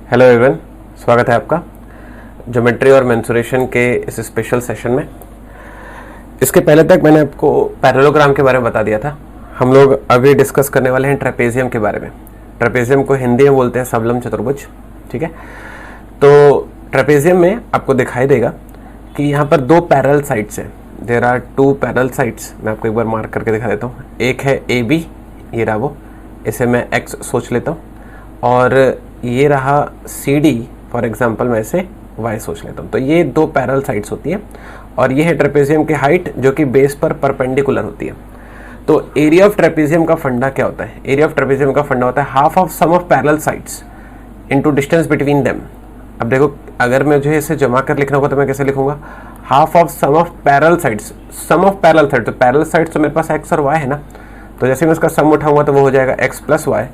Hello everyone, स्वागत है आपका ज्योमेट्री और मेंसुरेशन के इस स्पेशल सेशन में। इसके पहले तक मैंने आपको पैरेललोग्राम के बारे में बता दिया था। हम लोग अभी डिस्कस करने वाले हैं ट्रेपेजियम के बारे में। ट्रेपेजियम को हिंदी में बोलते हैं सबलम चतुर्भुज। ठीक है, तो ट्रेपेजियम में आपको दिखाई देगा कि यहाँ पर दो पैरेलल साइड्स हैं। There are two parallel sides. मैं आपको एक बार मार्क करके दिखा देता हूँ। एक है ए बी, ये रहा वो, इसे मैं एक्स सोच लेता हूँ, और ये रहा सी डी, फॉर एग्जाम्पल मैं इसे वाई सोच लेता हूँ। तो ये दो पैरेलल साइड्स होती है और ये है ट्रेपेजियम की हाइट जो कि बेस पर परपेंडिकुलर होती है। तो एरिया ऑफ ट्रेपेजियम का फंडा क्या होता है? एरिया ऑफ ट्रेपेजियम का फंडा होता है half of sum of parallel sides into distance between them. अब देखो, अगर मुझे इसे जमा कर लिखना होगा तो मैं कैसे लिखूंगा? Half of sum of parallel sides. Sum of parallel side, तो पैरेलल साइड्स तो मेरे पास एक्स और वाई है ना, तो जैसे मैं इसका सम उठाऊंगा तो वो हो जाएगा x plus y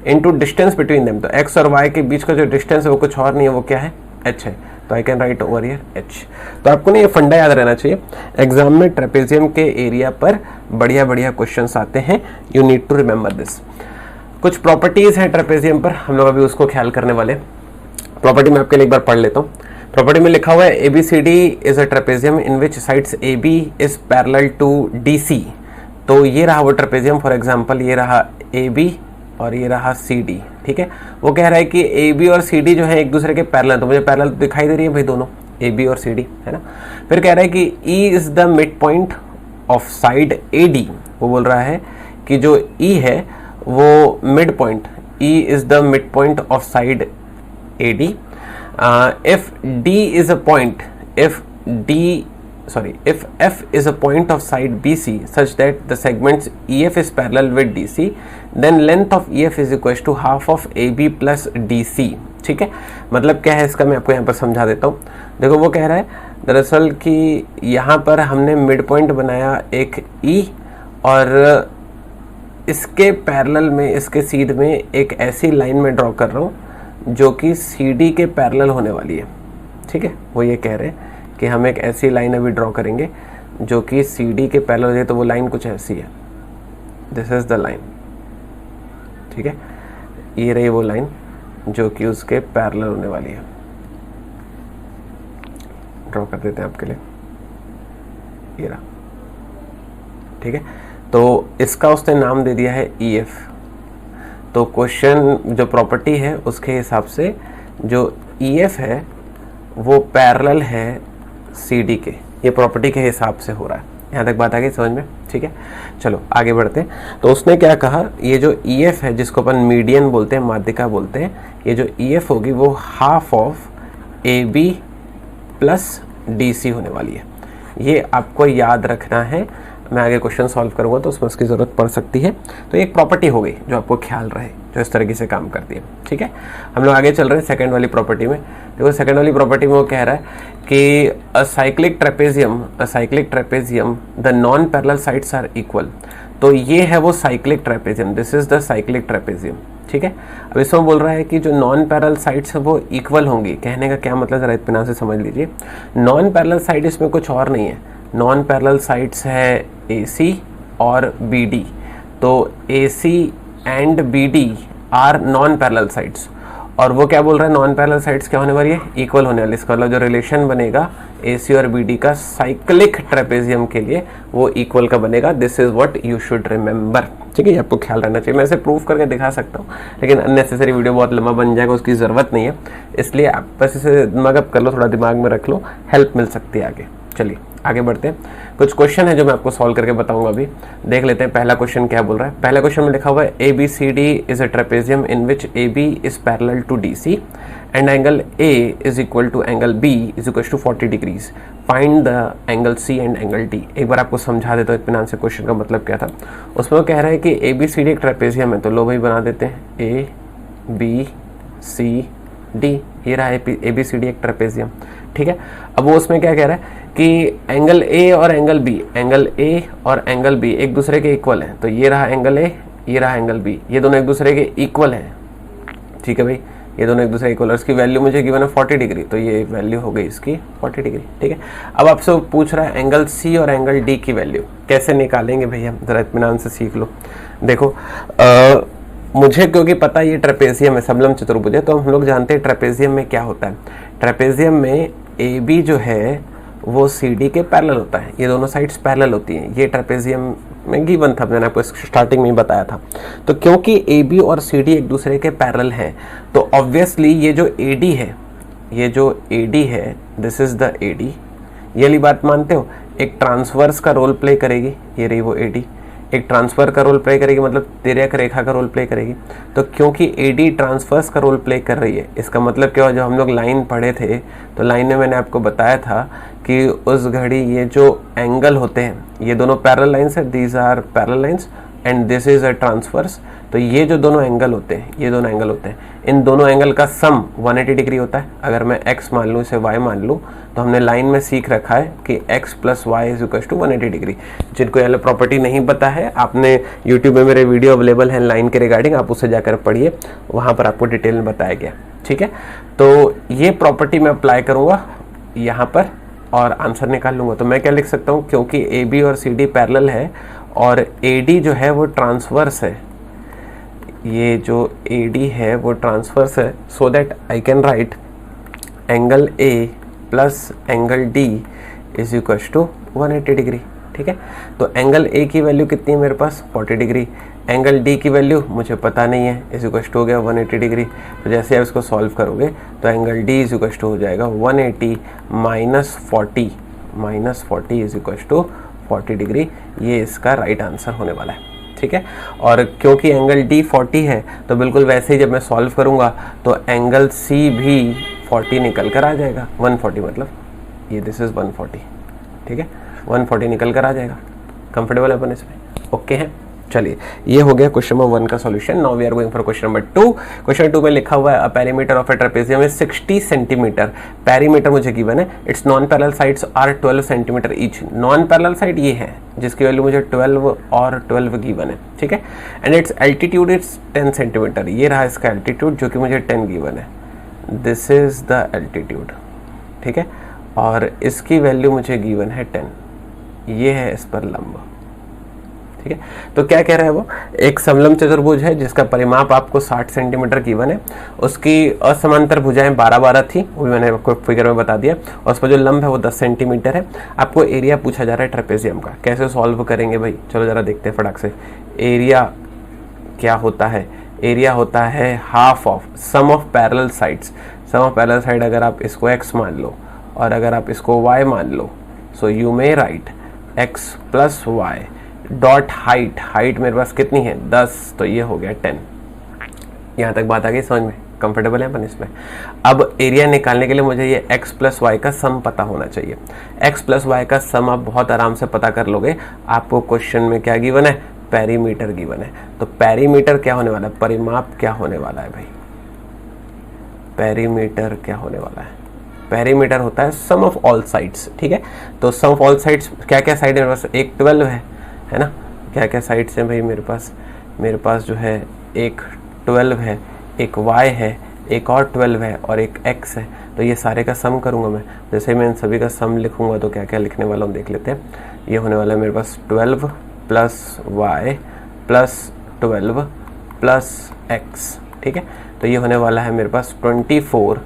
into distance between them. तो एक्स और वाई के बीच का जो डिस्टेंस है वो कुछ और नहीं है, वो क्या है? एच है। तो आई can right over here H. तो आपको ना ये फंडा याद रहना चाहिए। एग्जाम में ट्रेपेजियम के एरिया पर बढ़िया बढ़िया क्वेश्चंस आते हैं। You need to remember this. कुछ प्रॉपर्टीज हैं ट्रेपेजियम पर, हम लोग अभी उसको ख्याल करने वाले। प्रॉपर्टी में आपके लिए एक बार पढ़ लेता हूँ। प्रॉपर्टी में लिखा हुआ है A B C D is a trapezium in which sides A B is parallel to D C. तो ये रहा वो ट्रेपेजियम। फॉर एग्जाम्पल ये रहा ए बी और ये रहा सी डी। ठीक है, वो कह रहा है कि ए बी और सी डी जो है एक दूसरे के पैरेलल। तो मुझे पैरेलल दिखाई दे रही है भाई दोनों, ए बी और सी डी, है ना। फिर कह रहा है कि E is the mid point of side A D. वो बोल रहा है कि जो ई है वो mid point, E is the mid point of side A D. If D is a point, if F is a point of side BC such that the segments EF is parallel with DC, then length of EF is equals to half of AB plus DC। ठीक है, मतलब क्या है इसका मैं आपको यहाँ पर समझा देता हूँ। देखो, वो कह रहा है दरअसल कि यहाँ पर हमने मिड पॉइंट बनाया एक E और इसके पैरेलल में, इसके सीध में एक ऐसी लाइन में ड्रॉ कर रहा हूँ जो कि CD के पैरेलल होने वाली है। ठीक है, वो ये कह रहे हैं कि हम एक ऐसी लाइन अभी ड्रॉ करेंगे जो कि CD के पैरेलल है। तो वो लाइन कुछ ऐसी है, दिस इज द लाइन। ठीक है, ये रही वो लाइन जो कि उसके पैरेलल होने वाली है। ड्रॉ कर देते हैं आपके लिए, ये रहा। ठीक है, तो इसका उसने नाम दे दिया है EF। तो क्वेश्चन जो प्रॉपर्टी है उसके हिसाब से जो EF है वो पैरेलल है CD के, ये प्रॉपर्टी के हिसाब से हो रहा है। यहाँ तक बात आ गई समझ में? ठीक है, चलो आगे बढ़ते हैं। तो उसने क्या कहा, ये जो EF है जिसको अपन मीडियन बोलते हैं, माध्यिका बोलते हैं, ये जो EF होगी वो half of AB plus DC होने वाली है। ये आपको याद रखना है। मैं आगे क्वेश्चन सॉल्व करूँगा तो उसमें उसकी ज़रूरत पड़ सकती है। तो एक प्रॉपर्टी हो गई जो आपको ख्याल रहे, जो इस तरीके से काम करती है। ठीक है, हम लोग आगे चल रहे हैं सेकंड वाली प्रॉपर्टी में। देखो, सेकंड वाली प्रॉपर्टी में वो कह रहा है कि a cyclic trapezium the non parallel sides are equal. तो ये है वो cyclic trapezium, this is the cyclic trapezium. ठीक है, अब इसमें बोल रहा है कि जो नॉन पैरेलल साइड्स है वो इक्वल होंगी। कहने का क्या मतलब, जरा इत्मीनान से समझ लीजिए। नॉन पैरेलल साइड इसमें कुछ और नहीं है। नॉन पैरेलल साइड्स है AC और BD। तो AC and BD are non parallel sides. और वो क्या बोल रहा है, नॉन पैरेलल साइड्स क्या होने वाली है? इक्वल होने वाली। इसका मतलब जो रिलेशन बनेगा AC और BD का साइक्लिक ट्रेपेजियम के लिए वो इक्वल का बनेगा। This is what you should remember. ठीक है, ये आपको ख्याल रहना चाहिए। मैं इसे प्रूव करके दिखा सकता हूँ लेकिन अननेसेसरी वीडियो बहुत लंबा बन जाएगा, उसकी ज़रूरत नहीं है। इसलिए आप बस इसे दिमाग अप कर लो, थोड़ा दिमाग में रख लो, हेल्प मिल सकती है आगे। चलिए आगे बढ़ते हैं। कुछ क्वेश्चन है जो मैं आपको सॉल्व करके बताऊंगा। अभी देख लेते हैं पहला क्वेश्चन क्या बोल रहा है। पहला क्वेश्चन में लिखा हुआ है ABCD is a trapezium in which AB is parallel to DC and angle A is equal to angle B is equal to 40 degrees. Find the angle C and angle D। एक बार आपको समझा देता हूँ इत्मीनान से क्वेश्चन का मतलब क्या था। उसमें वो कह रहा है कि ABCD एक ट्रेपेजियम है, तो लो भाई बना देते हैं ABCD। ये रहा ABCD एक ट्रेपेजियम। ठीक है, अब वो उसमें क्या कह रहा है कि एंगल A और एंगल B, एंगल A और एंगल B एक दूसरे के इक्वल हैं। तो ये रहा एंगल A, ये रहा एंगल B, ये दोनों एक दूसरे के इक्वल हैं। ठीक है भाई, ये दोनों एक दूसरे के इक्वल और इसकी वैल्यू मुझे गिवन है 40 डिग्री। तो ये वैल्यू हो गई इसकी 40 डिग्री। ठीक है, अब आपसे पूछ रहा है एंगल C और एंगल D की वैल्यू कैसे निकालेंगे भैया, जरा इत्मीनान से सीख लो। देखो मुझे क्योंकि पता ये ट्रेपेजियम है, समलंब चतुर्भुज है, तो हम लोग जानते हैं ट्रेपेजियम में क्या होता है। ट्रेपेजियम में ए बी जो है वो सी डी के पैरेलल होता है, ये दोनों साइड्स पैरेलल होती हैं। ये ट्रेपेजियम में गिवन था, मैंने आपको स्टार्टिंग में ही बताया था। तो क्योंकि ए बी और सी डी एक दूसरे के पैरेलल हैं, तो ऑब्वियसली ये जो ए डी है, ये जो ए डी है, this is the A D, ये वाली बात मानते हो, एक ट्रांसवर्स का रोल प्ले करेगी, ये रही वो ए डी, एक ट्रांसफर का रोल प्ले करेगी, मतलब तिर्यक रेखा का रोल प्ले करेगी। तो क्योंकि एडी ट्रांसफर्स का रोल प्ले कर रही है, इसका मतलब क्या हुआ, जो हम लोग लाइन पढ़े थे तो लाइन में मैंने आपको बताया था कि उस घड़ी ये जो एंगल होते हैं, ये दोनों पैरेलल लाइंस है, these are parallel lines and this is a transverse. तो ये जो दोनों एंगल होते हैं, ये दोनों एंगल होते हैं, इन दोनों एंगल का सम 180 डिग्री होता है। अगर मैं x मान लूँ, इसे y मान लूँ, तो हमने लाइन में सीख रखा है कि x plus y is equal to 180 degree. जिनको ये प्रॉपर्टी नहीं पता है, आपने यूट्यूब में मेरे वीडियो अवेलेबल है लाइन के रिगार्डिंग, आप उससे जाकर पढ़िए, वहाँ पर आपको डिटेल में बताया गया। ठीक है, तो ये प्रॉपर्टी मैं अप्लाई करूँगा यहाँ पर और आंसर निकाल लूँगा। तो मैं क्या लिख सकता हूँ, क्योंकि ए बी और सी डी पैरेलल है और ए डी जो है वो ट्रांसवर्स है, ये जो ए डी है वो ट्रांसवर्स है, so that I can write angle A plus angle D is equal to 180 degree. ठीक है, तो एंगल ए की वैल्यू कितनी है मेरे पास, 40 डिग्री, एंगल डी की वैल्यू मुझे पता नहीं है, इज इक्वल टू हो गया 180 डिग्री। तो जैसे आप इसको सॉल्व करोगे तो angle D is equal to हो जाएगा 180 minus 40 is equal to 40 degree. ये इसका राइट आंसर होने वाला है। ठीक है, और क्योंकि एंगल डी 40 है तो बिल्कुल वैसे ही जब मैं सॉल्व करूंगा तो एंगल सी भी 40 निकल कर आ जाएगा, 140 मतलब ये दिस इज 140। ठीक है, 140 निकल कर आ जाएगा। कंफर्टेबल है अपन इसमें, ओके है। चलिए, ये हो गया क्वेश्चन नंबर 1 का solution. Now we are going for question number 2। Question 2 में लिखा हुआ है a perimeter of a trapezium is 60 centimetre. Perimeter मुझे गिवन है, it's non parallel sides are 12 centimetre each. Non parallel side ये है जिसकी वैल्यू मुझे 12 और 12 गिवन है। ठीक है, and it's altitude it's 10 centimetre. ये रहा इसका एल्टीट्यूड जो कि मुझे 10 गिवन है, दिस इज द एल्टीट्यूड। ठीक है, और इसकी वैल्यू मुझे गिवन है 10, ये है इस पर लंब। ठीक है, तो क्या कह रहा है वो, एक समलंब चतुर्भुज है जिसका परिमाप आपको 60 सेंटीमीटर गिवन है, उसकी असमांतर भुजाएं 12-12 थी, वो भी मैंने आपको फिगर में बता दिया, और उस पर जो लंब है वो 10 सेंटीमीटर है। आपको एरिया पूछा जा रहा है ट्रेपेजियम का, कैसे सॉल्व करेंगे भाई, चलो जरा देखते हैं फटाक से। एरिया क्या होता है, एरिया होता है half of sum of parallel sides. Sum of parallel side अगर आप इसको x मान लो और अगर आप इसको y मान लो, so you may write x plus y dot height. Height मेरे पास कितनी है 10, तो ये हो गया 10। यहाँ तक बात आ गई समझ में, कंफर्टेबल है अपन इसमें। अब एरिया निकालने के लिए मुझे ये x प्लस वाई का सम पता होना चाहिए। x प्लस वाई का सम आप बहुत आराम से पता कर लोगे। आपको क्वेश्चन में क्या गिवन है, पेरीमीटर गिवन है। तो पेरीमीटर क्या होने वाला है, परिमाप क्या होने वाला है भाई, पेरीमीटर क्या होने वाला है, पेरीमीटर होता है सम ऑफ ऑल साइड्स। ठीक है, तो सम ऑफ ऑल साइड्स, क्या क्या साइड है मेरे पास, एक 12 है ना, क्या क्या साइड्स हैं भाई मेरे पास जो है एक 12 है, एक y है, एक और 12 है और एक x है। तो ये सारे का सम करूंगा मैं, जैसे मैं इन सभी का सम लिखूंगा तो क्या क्या लिखने वाला हूँ देख लेते हैं। ये होने वाला है मेरे पास 12 plus y plus 12 plus x। ठीक है, तो ये होने वाला है मेरे पास 24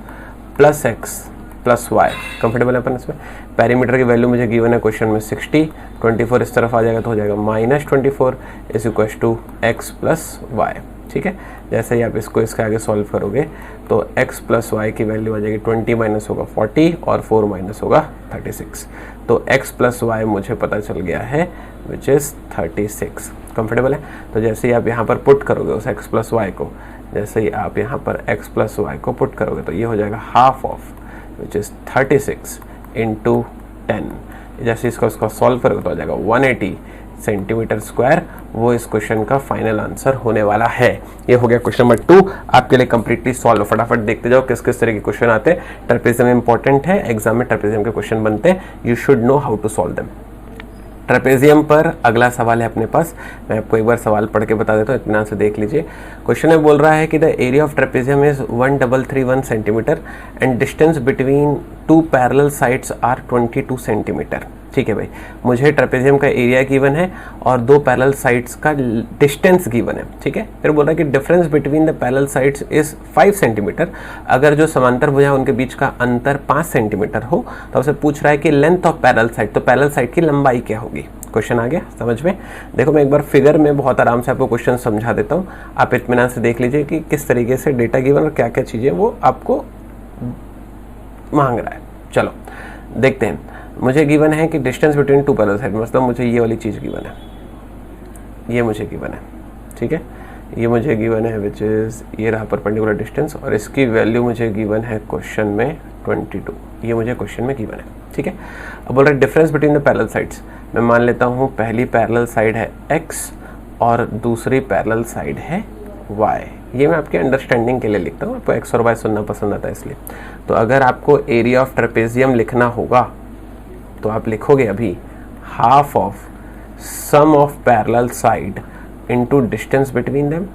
plus x plus y. Comfortable है अपन इसमें। पेरीमीटर की वैल्यू मुझे गिवन है क्वेश्चन में 60, 24 इस तरफ आ जाएगा तो हो जाएगा -24 is equal to x plus y. ठीक है, जैसे ही आप इसको इसके आगे सॉल्व करोगे तो x प्लस वाई की वैल्यू आ जाएगी 20 माइनस होगा 40 और 4 माइनस होगा 36। तो x प्लस वाई मुझे पता चल गया है विच इज़ 36। कंफर्टेबल है। तो जैसे ही आप यहाँ पर पुट करोगे उस x प्लस वाई को, जैसे ही आप यहाँ पर x प्लस वाई को पुट करोगे तो ये हो जाएगा half of which is 36 into 10। जैसे इसको सॉल्व करोगे तो आ जाएगा 180 सेंटीमीटर स्क्वायर। वो इस क्वेश्चन का फाइनल आंसर होने वाला है। ये हो गया क्वेश्चन नंबर 2 आपके लिए कंप्लीटली सॉल्व। फटाफट देखते जाओ किस किस तरह के क्वेश्चन आते हैं। ट्रेपेजियम इंपॉर्टेंट है, एग्जाम में ट्रेपेजियम के क्वेश्चन बनते हैं, you should know how to solve them. Trapezium पर अगला सवाल है अपने पास, मैं आपको एक बार सवाल पढ़ के बता देता हूँ, इत्मीनान से देख लीजिए। क्वेश्चन में बोल रहा है कि the area of trapezium is 1331 centimetre and distance between two parallel sides are 22 centimetre. ठीक है भाई, मुझे ट्रेपेजियम का एरिया गिवन है और दो पैरेलल साइड्स का डिस्टेंस गिवन है, ठीक है। फिर बोल रहा है कि difference between the parallel sides is 5 centimetre. अगर जो समांतर भुजा उनके बीच का अंतर 5 सेंटीमीटर हो तो आपसे पूछ रहा है कि लेंथ ऑफ पैरेलल साइड, तो पैरेलल साइड की लंबाई क्या होगी। क्वेश्चन आ गया समझ में। देखो मैं एक बार फिगर में बहुत आराम से आपको क्वेश्चन समझा देता हूँ, आप इत्मीनान से देख लीजिए कि किस तरीके से डेटा गिवन और क्या क्या चीज़ें वो आपको मांग रहा है। चलो देखते हैं। मुझे गिवन है कि distance between two parallel side, मतलब मुझे ये वाली चीज़ गिवन है, ये मुझे गिवन है, ठीक है। ये मुझे गिवन है विच इज़ ये रहा परपेंडिकुलर डिस्टेंस, और इसकी वैल्यू मुझे गिवन है क्वेश्चन में 22, ये मुझे क्वेश्चन में गिवन है, ठीक है। अब बोल रहा है difference between the parallel sides. मैं मान लेता हूँ पहली पैरेलल साइड है x और दूसरी पैरेलल साइड है y। ये मैं आपके अंडरस्टैंडिंग के लिए लिखता हूँ, आपको x और y सुनना पसंद आता है इसलिए। तो अगर आपको एरिया ऑफ ट्रेपेजियम लिखना होगा तो आप लिखोगे अभी half of sum of parallel side into distance between them,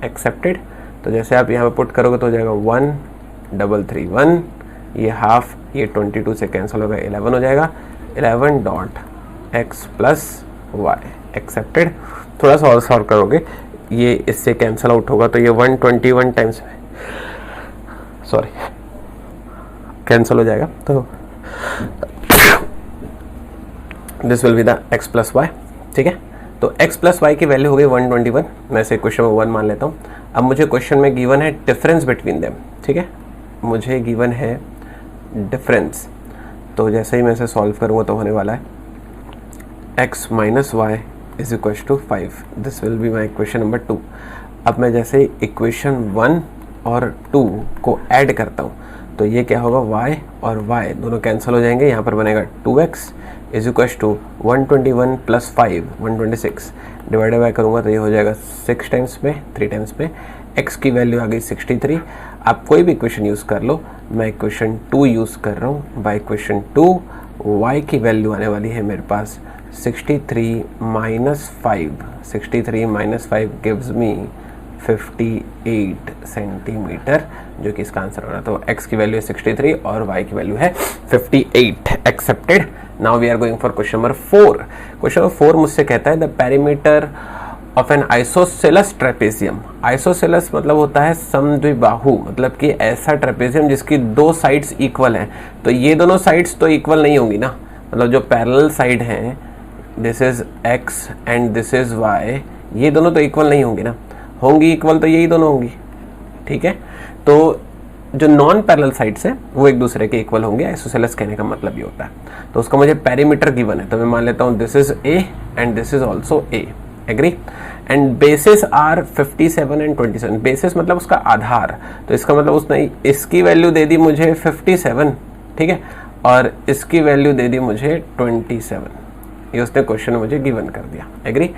accepted. तो जैसे आप यहाँ पे पुट करोगे तो हो जाएगा 1,331, ये हाफ, ये 22 से कैंसिल होगा, 11 हो जाएगा, 11 dot x plus y, accepted. थोड़ा सा और सॉल्व करोगे ये इससे कैंसिल आउट होगा, तो ये 121 टाइम्स कैंसिल हो जाएगा, तो this will be the x plus y, ठीक है। तो x प्लस वाई की वैल्यू हो गई 121, मैं इसे क्वेश्चन में 1 मान लेता हूँ। अब मुझे क्वेश्चन में गिवन है डिफरेंस बिटवीन देम, ठीक है, मुझे गिवन है डिफरेंस। तो जैसे ही मैं इसे सॉल्व करूँगा तो होने वाला है x minus y is equal to 5, this will be my equation number 2। अब मैं जैसे इक्वेशन 1 और 2 को ऐड करता हूँ तो ये क्या होगा, y और y दोनों कैंसिल हो जाएंगे, यहाँ पर बनेगा 2x is equal to 121 plus 5 126, divided by करूँगा तो ये हो जाएगा 6 टाइम्स में, 3 टाइम्स में। x की वैल्यू आ गई 63। आप कोई भी इक्वेशन यूज़ कर लो, मैं इक्वेशन 2 यूज़ कर रहा हूँ। बाय इक्वेशन 2 y की वैल्यू आने वाली है मेरे पास 63 minus 5, 63 minus 5 gives me 58 centimetre, जो कि इसका आंसर हो रहा है। तो x की वैल्यू है 63 और y की वैल्यू है 58, accepted. Now we are going for question number 4। Question number 4 मुझसे कहता है the perimeter of an isosceles trapezium. Isosceles मतलब होता है समद्विबाहु, मतलब कि ऐसा ट्रेपेजियम जिसकी दो साइड्स इक्वल हैं। तो ये दोनों साइड्स तो इक्वल नहीं होंगी ना, मतलब जो पैरेलल साइड हैं, this is x and this is y, ये दोनों तो इक्वल नहीं होंगी ना, होंगी इक्वल तो यही दोनों होंगी, ठीक है। तो जो नॉन पैरेलल साइड्स है वो एक दूसरे के इक्वल होंगे, आइसोसेलस कहने का मतलब ये होता है। तो उसका मुझे पेरीमीटर गिवन है, तो मैं मान लेता हूँ this is a and this is also a, agree. And bases are 57 and 27, bases मतलब उसका आधार, तो इसका मतलब उसने इसकी वैल्यू दे दी मुझे 57, ठीक है, और इसकी वैल्यू दे दी मुझे 27, ये उसने क्वेश्चन में मुझे गिवन कर दिया, एग्री।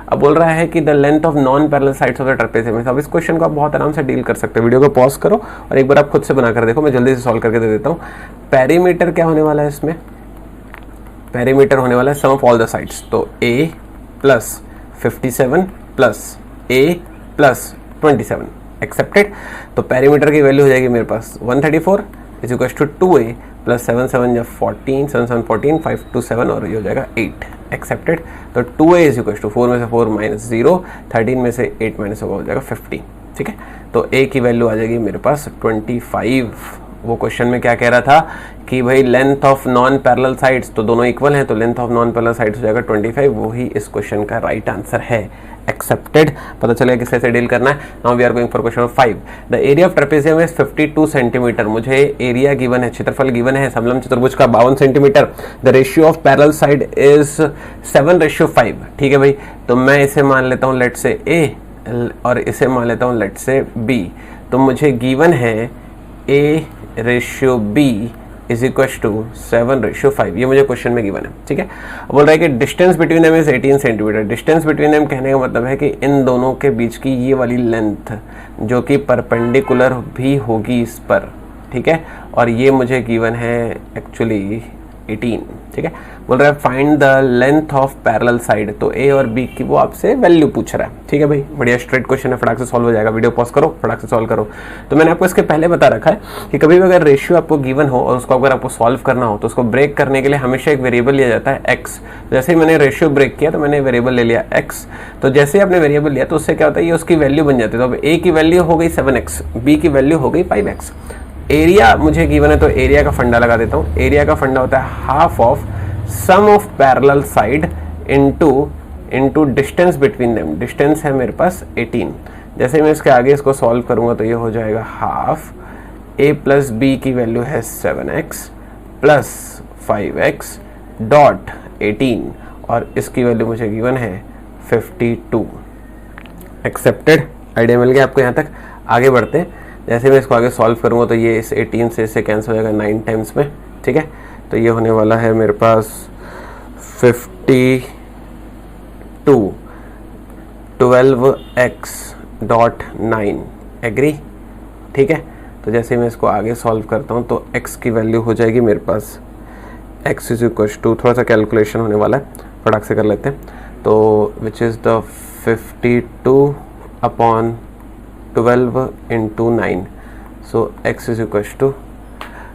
अब बोल रहा है कि the length of non parallel sides of the trapezium. अब इस क्वेश्चन को आप बहुत आराम से डील कर सकते हो, वीडियो को पॉज करो और एक बार आप खुद से बना कर देखो, मैं जल्दी से सॉल्व करके दे देता हूँ। पेरीमीटर क्या होने वाला है इसमें, पेरीमीटर होने वाला है sum of all the sides, तो a plus 57 plus a plus 27, accepted. तो पेरीमीटर की वैल्यू हो जाएगी मेरे पास 134 is equal to 2a plus 7 7 या 14, 7 7 14, 5 2 7 और ये हो जाएगा 8, एक्सेप्टेड। तो 2a इज इक्वल टू 4 में से 4 माइनस 0, 13 में से 8 माइनस होगा, हो जाएगा 50, ठीक है। तो a की वैल्यू आ जाएगी मेरे पास 25। वो क्वेश्चन में क्या कह रहा था कि भाई length of non parallel sides, तो दोनों इक्वल हैं, तो length of non parallel sides हो जाएगा 25, वही इस क्वेश्चन का राइट आंसर है, एक्सेप्टेड। पता चलेगा किस तरह से डील करना है। Now we are going for question 5। The area of trapezium is 52 centimetre. मुझे एरिया गिवन है, क्षेत्रफल गिवन है समलंब चतुर्भुज का 52 centimetre. The ratio of parallel side is 7:5, ठीक है भाई। तो मैं इसे मान लेता हूँ लेट से a और इसे मान लेता हूँ लेट से b। तो मुझे गिवन है a/b इज इक्वल टू 7:5, ये मुझे क्वेश्चन में गिवन है, ठीक है। बोल रहा है कि distance between them is 18 centimetre. Distance between them कहने का मतलब है कि इन दोनों के बीच की ये वाली लेंथ जो कि परपेंडिकुलर भी होगी इस पर, ठीक है, और ये मुझे गिवन है एक्चुअली 18। ठीक है। बोल रहा है find the length of parallel side, तो ए और बी की वो आपसे वैल्यू पूछ रहा है। ठीक है भाई, बढ़िया स्ट्रेट क्वेश्चन है, फटाक से सॉल्व हो जाएगा। वीडियो पॉज करो, फटाक से सॉल्व करो। तो मैंने आपको इसके पहले बता रखा है कि कभी भी अगर रेशियो आपको गिवन हो और उसको अगर आपको सॉल्व करना हो तो उसको ब्रेक करने के लिए हमेशा एक वेरिएबल लिया जाता है एक्स। जैसे ही मैंने रेशियो ब्रेक किया तो मैंने वेरिएबल ले लिया एक्स, तो जैसे ही आपने वेरिएबल लिया तो उससे क्या होता है, ये उसकी वैल्यू बन जाती है। तो अब ए की वैल्यू हो गई 7x, बी की वैल्यू हो गई 5x। एरिया मुझे गिवन है तो एरिया का फंडा लगा देता हूँ। एरिया का फंडा होता है half of sum of parallel side into distance between them. Distance है मेरे पास 18। जैसे मैं इसके आगे इसको सॉल्व करूंगा तो ये हो जाएगा हाफ a प्लस बी की वैल्यू है 7x प्लस 5x डॉट 18 और इसकी वैल्यू मुझे गिवन है 52। एक्सेप्टेड, आइडिया मिल गया आपको यहाँ तक। आगे बढ़ते हैं। जैसे मैं इसको आगे सॉल्व करूंगा तो ये इस 18 से इससे कैंसिल हो जाएगा 9 टाइम्स में। ठीक है, तो ये होने वाला है मेरे पास 52 12x डॉट 9। एग्री? ठीक है, तो जैसे मैं इसको आगे सॉल्व करता हूँ तो x की वैल्यू हो जाएगी मेरे पास x इज इक्वल टू, थोड़ा सा कैलकुलेशन होने वाला है, फटाक से कर लेते हैं। तो which is the 52 upon 12 into 9। So x is equal to,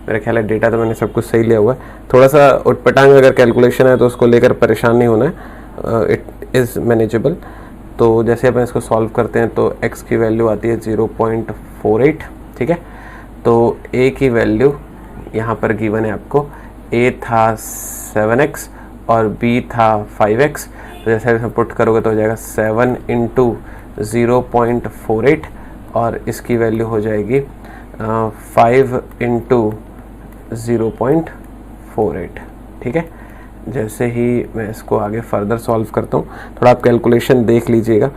मेरा ख्याल है डेटा तो मैंने सब कुछ सही लिया हुआ है। थोड़ा सा उटपटांग अगर कैलकुलेशन है तो उसको लेकर परेशान नहीं होना है, इट इज़ मैनेजेबल। तो जैसे अपन इसको सॉल्व करते हैं तो x की वैल्यू आती है 0.48। ठीक है, तो a की वैल्यू यहाँ पर गिवन है आपको, a था 7x और b था 5x। तो जैसे इसे पुट करोगे तो हो जाएगा 7 इंटू 0.48 और इसकी वैल्यू हो जाएगी 5 इंटू 0.48। ठीक है, जैसे ही मैं इसको आगे फर्दर सॉल्व करता हूँ, थोड़ा आप कैलकुलेशन देख लीजिएगा।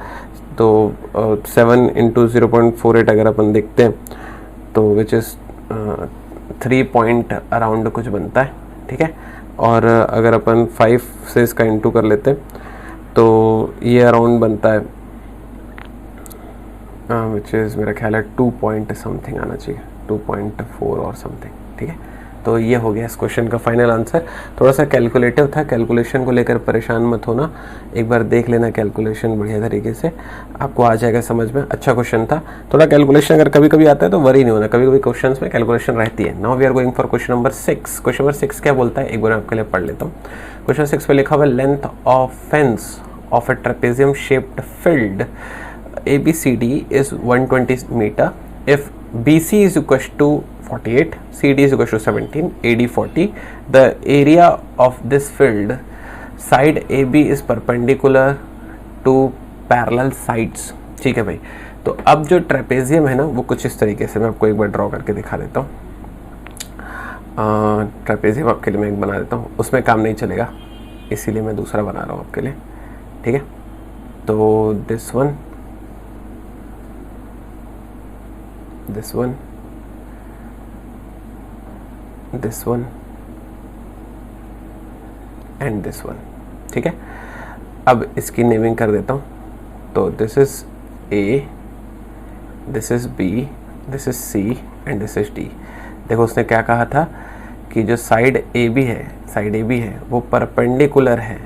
तो 7 इंटू 0.48 अगर अपन देखते हैं तो विच इज़ 3 पॉइंट अराउंड कुछ बनता है। ठीक है, और अगर अपन 5 से इसका इंटू कर लेते हैं तो ये अराउंड बनता है विच इज़ मेरा ख्याल है 2 पॉइंट समथिंग आना चाहिए, 2.4 और समथिंग। ठीक है, तो ये हो गया इस क्वेश्चन का फाइनल आंसर। थोड़ा सा कैलकुलेटिव था, कैलकुलेशन को लेकर परेशान मत होना, एक बार देख लेना कैलकुलेशन बढ़िया तरीके से, आपको आ जाएगा समझ में। अच्छा क्वेश्चन था। थोड़ा कैलकुलेशन अगर कभी कभी आता है तो वरी नहीं होना, कभी कभी क्वेश्चन में कैलकुलेशन रहती है। Now we are going for question number 6। Question number 6 क्या बोलता है, एक बार आपके लिए पढ़ लेता हूँ। क्वेश्चन 6 पे लिखा हुआ length of fence of A trapezium shaped field ABCD is 120 meter if BC is equal to 48, CD is equal to 17, AD 40. The area of this field side AB is perpendicular to parallel sides. ठीक है भाई, तो अब जो trapezium है ना वो कुछ इस तरीके से, मैं आपको एक बार ड्रॉ करके दिखा देता हूँ। ट्रेपेजियम आपके लिए मैं एक बना देता हूँ, उसमें काम नहीं चलेगा इसीलिए मैं दूसरा बना रहा हूँ आपके लिए। ठीक है, तो this one, this one, this one and this one। ठीक है, अब इसकी नेमिंग कर देता हूँ। तो this is A, this is B, this is C and this is D। देखो उसने क्या कहा था कि जो साइड AB है, साइड AB है वो परपेंडिकुलर है।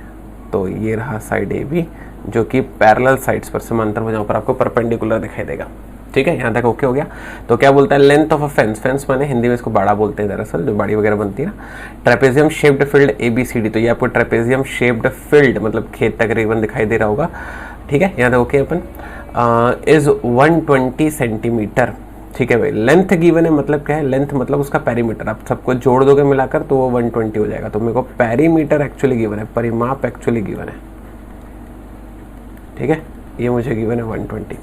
तो ये रहा साइड AB जो कि पैरेलल साइड्स पर समांतर हो, जहाँ पर आपको परपेंडिकुलर दिखाई देगा। ठीक है, यहाँ तक ओके हो गया। तो क्या बोलता है, length of a fence, fence माने हिंदी में इसको बाड़ा बोलते हैं दरअसल, जो बाड़ी वगैरह बनती है ना। ट्रेपेजियम शेप्ड फील्ड ABCD, तो ये आपको ट्रेपेजियम शेप्ड फील्ड मतलब खेत तकरीबन दिखाई दे रहा होगा। ठीक है, यहाँ तक ओके अपन। Is 120 centimetre. ठीक है भाई, लेंथ गिवन है, मतलब क्या है, लेंथ मतलब उसका पेरीमीटर, आप सबको जोड़ दोगे मिलाकर तो वो 120 हो जाएगा। तो मेरे को पेरीमीटर एक्चुअली गिवन है, परिमाप एक्चुअली गिवन है। ठीक है, ये मुझे गिवन है 120।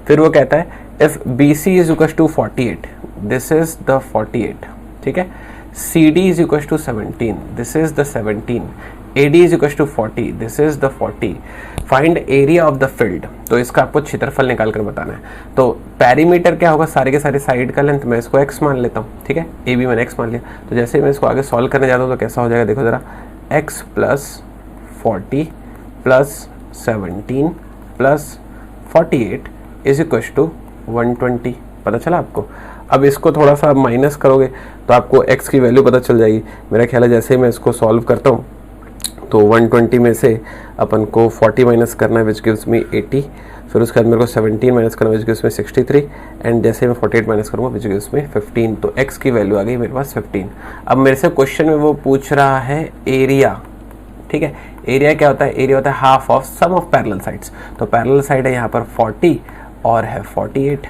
फिर वो कहता है if BC is equal to 48, this is the 48। ठीक है, CD is equal to 17, this is the 17, AD is equal to 40, this is the 40। Find area of the field, तो इसका आपको क्षेत्रफल निकाल कर बताना है। तो पेरीमीटर क्या होगा, सारे के सारे साइड का लेंथ, मैं इसको x मान लेता हूँ। ठीक है, AB मैंने x मान लिया। तो जैसे मैं इसको आगे सॉल्व करने जाता हूँ तो कैसा हो जाएगा, देखो जरा, x plus 40 plus 17 plus 48 is equal to 120। पता चला आपको। अब इसको थोड़ा सा माइनस करोगे तो आपको x की वैल्यू पता चल जाएगी। मेरा ख्याल है जैसे मैं इसको सॉल्व करता हूँ तो 120 में से अपन को 40 माइनस करना है विच गिव्स मी 80, फिर उसके बाद मेरे को 17 माइनस करना विच गिव्स मी 63, एंड जैसे मैं 48 माइनस करूँगा विच गिव्स मी 15। तो x की वैल्यू आ गई मेरे पास 15। अब मेरे से क्वेश्चन में वो पूछ रहा है एरिया, ठीक है। एरिया क्या होता है? एरिया होता है half of sum of parallel sides. तो पैरेलल साइड है यहाँ पर 40 और है 48,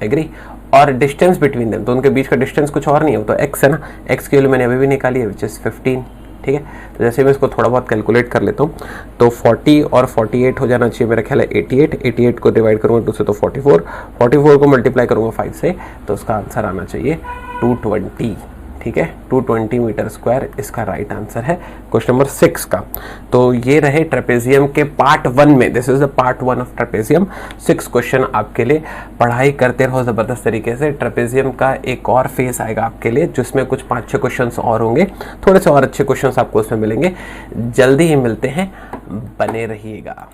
एग्री। और डिस्टेंस बिटवीन देम, तो उनके बीच का डिस्टेंस कुछ और नहीं है, तो x है ना, x की वैल्यू मैंने अभी भी निकाली है विच इज़ 15, ठीक है। तो जैसे मैं इसको थोड़ा बहुत कैलकुलेट कर लेता हूँ तो 40 और 48 हो जाना चाहिए, मेरा ख्याल है 88 को डिवाइड करूँगा 2 से तो 44 को मल्टीप्लाई करूँगा 5 से, तो उसका आंसर आना चाहिए 220, ठीक है। 220 मीटर स्क्वायर इसका राइट आंसर है क्वेश्चन नंबर 6 का। तो ये रहे ट्रेपेजियम के पार्ट 1 में, this is the part 1 of trapezium. 6 question आपके लिए, पढ़ाई करते रहो ज़बरदस्त तरीके से। ट्रेपेजियम का एक और फेस आएगा आपके लिए जिसमें कुछ 5-6 क्वेश्चन और होंगे, थोड़े से और अच्छे क्वेश्चन आपको उसमें मिलेंगे। जल्दी ही मिलते हैं, बने रहिएगा।